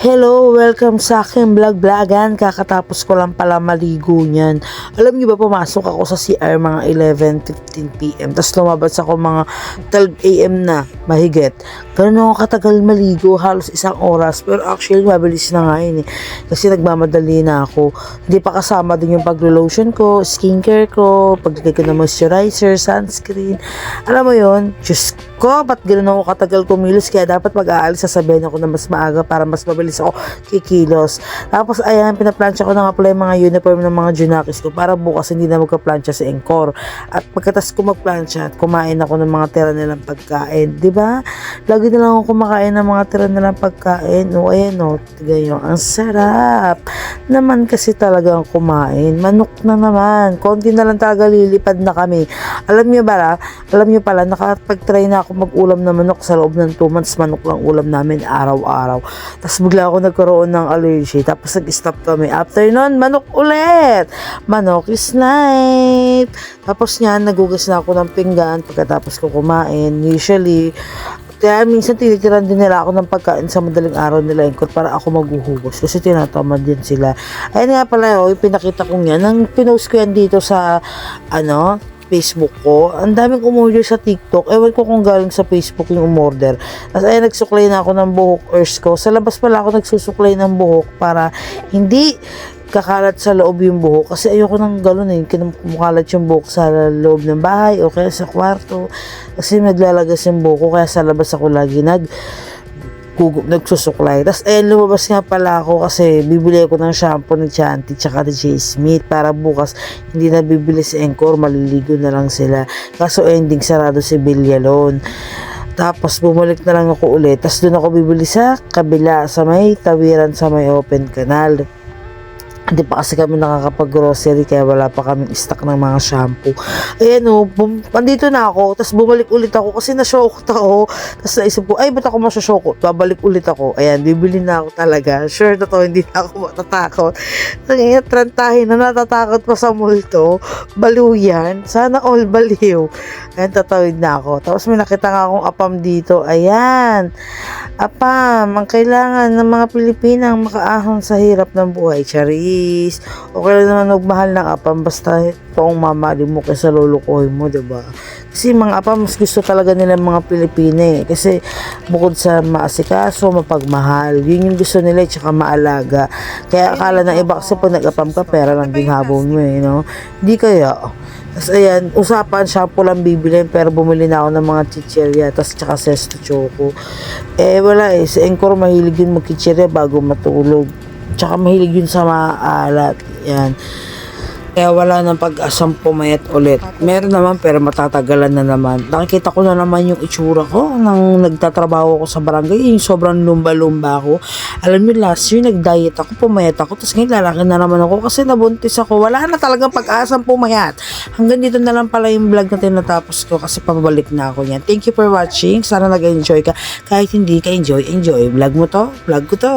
Hello, welcome sa aking vlog-vlogan. Kakatapos ko lang pala maligo niyan. Alam niyo ba, pumasok ako sa CR mga 11:15 PM. Tapos lumabas ako mga 12 AM na, mahigit. Ganun ako katagal maligo, halos isang oras. Pero actually, mabilis na nga yun eh. Kasi nagmamadali na ako. Hindi pa kasama din yung paglo-lotion ko, skincare ko, paglagay ko ng moisturizer, sunscreen. Alam mo yun, Diyos ko, ba't ganun ako katagal kumilos? Kaya dapat mag-aalis, sasabihin ako na mas maaga para mas mabilis ako kikilos. Tapos ayan, pinaplansya ko na nga pala yung mga uniform ng mga junakis ko para bukas hindi na magka-plansya sa Encore. At pagkatas ko magplansya at kumain ako ng mga tira nilang pagkain, di ba? Lagi na lang ako kumakain ng mga tira nilang pagkain. O ayan o, ganyan, ang sarap naman kasi talagang kumain. Manok na naman, konti na lang talaga lilipad na kami. Alam niyo pala, nakapag-try na ako mag-ulam na manok sa loob ng 2 months. Manok lang ulam namin araw-araw. Tapos bigla ako nagkaroon ng allergy. Tapos nag-stop kami. After nun, manok ulit. Manok is life. Tapos niyan, nagugas na ako ng pinggan pagkatapos ko kumain. Usually, kaya minsan tinitiran din nila ako ng pagkain sa madaling araw nila Encore para ako maghuhugos kasi tinatamad din sila. Ayun nga pala, pinakita ko yan. Nang pinost ko yan dito sa Facebook ko. Ang daming umorder sa TikTok. Ewan ko kung galing sa Facebook yung umorder. Tapos ayun, nagsuklay na ako ng buhok ko. Sa labas pala ako nagsusuklay ng buhok para hindi kakalat sa loob yung buhok. Kasi ayoko nang gano'n eh. Kumukalat yung buhok sa loob ng bahay o kaya sa kwarto. Kasi naglalagas yung buhok ko. Kaya sa labas ako lagi nagsusuklay. Tapos ayan, lumabas nga pala ako kasi bibili ako ng shampoo ni Chanty tsaka ni J. Smith para bukas hindi na bibili sa Encore, maliligo na lang sila. Kaso ending sarado si Villalon. Tapos bumalik na lang ako ulit. Tapos doon ako bibili sa kabila, sa may tawiran, sa may open canal. Hindi pa kasi kami nakakapag-grocery kaya wala pa kaming stock ng mga shampoo. Ayan andito na ako. Tapos bumalik ulit ako kasi na-shocked ako. Tapos naisip ko, ay ba't ako masya-shocked? Babalik ulit ako. Ayan, bibili na ako talaga. Sure na to, hindi na ako matatakot. Ngayon, trantahin na natatakot pa sa multo. Baliw yan. Sana all baliw. Ayan, tatawid na ako. Tapos may nakita nga akong apam dito. Ayan. Apam, ang kailangan ng mga Pilipinang makaahon sa hirap ng buhay. Charis. Okay lang naman magmahal ng apam basta toong mamali mo kaysa lulukohin mo, diba? Kasi mga apam, mas gusto talaga nila mga Pilipina eh. Kasi bukod sa maasikaso, mapagmahal, yun yung gusto nila tsaka maalaga. Kaya akala ng iba kasi pag nag-apam ka, pera lang din habol mo eh, no? Di kaya. Tapos ayan, usapan, shampoo lang bibilin pero bumili na ako ng mga chichirya tapos tsaka Sesto Choco. Eh wala eh, sa Encore mahilig yun mag-chichirya bago matulog. Tsaka mahilig yun sa maalat. Yan. Kaya wala nang pag-asang pumayat ulit. Meron naman pero matatagalan na naman. Nakikita ko na naman yung itsura ko nang nagtatrabaho ako sa barangay. Yung sobrang lumba-lumba ako. Alam niyo, last year nag-diet ako, pumayat ako. Tapos ngayon lalaki na naman ako kasi nabuntis ako. Wala na talagang pag-asang pumayat. Hanggang dito na lang pala yung vlog na tinatapos ko kasi pabalik na ako niyan. Thank you for watching. Sana nag-enjoy ka. Kahit hindi ka enjoy. Vlog mo to. Vlog ko to.